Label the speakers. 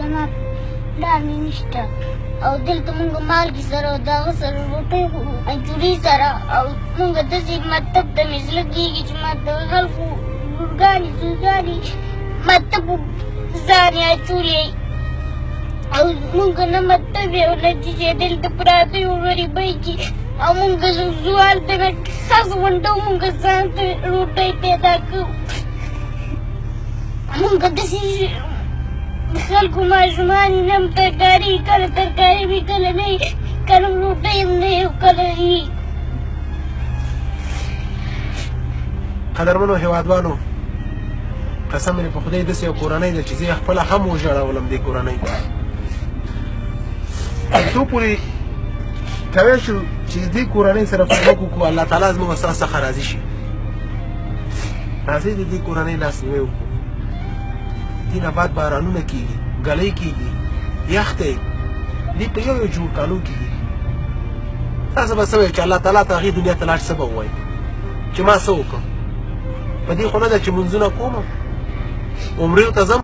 Speaker 1: زما پلار مې نشته او دلته مونږ مالګې سره او د هغه سره روټۍ خورو انجوري سره او مونږ داسې مطلب ته مې زړه کېږي چې ما د خلکو لورګانې زویګانې مطلب ځانې اچولې او مونږ نه مطلب یې او نه چې دلته پراته یو غریبۍ کې او مونږ زوال ته ستاسو غونډه مونږ ځان ته روټۍ پیدا کړو مونږ داسې خلکو ماشومان یې نه ترکاري کله ترکاري وي کله نه وي کله روټۍ هم نه وي او کله وي
Speaker 2: قدرمنو هېوادوالو قسم مې په خدای داسې یو کورنۍ ده چې زه یې خپله هم وژړولم دې کورنۍ څو پورې کوی شو چې دې کورنۍ سره فلمک وکړو الله تعالی زموږ ستاسو څخه راضي شي راځئ د دې کورنۍ لاسنیوی وکړو دې نه بعد بارانونه کېږي ګلۍ کېږي یخ دی دې په یو جوړ کالو کېږي تاسو به څه وایئ چې الله تعالی ته هغې دنیا ته لاړ څه به ووایي چې ما څه وکړم په دې خو نه ده چې منځونه کوم عمرې ته ځم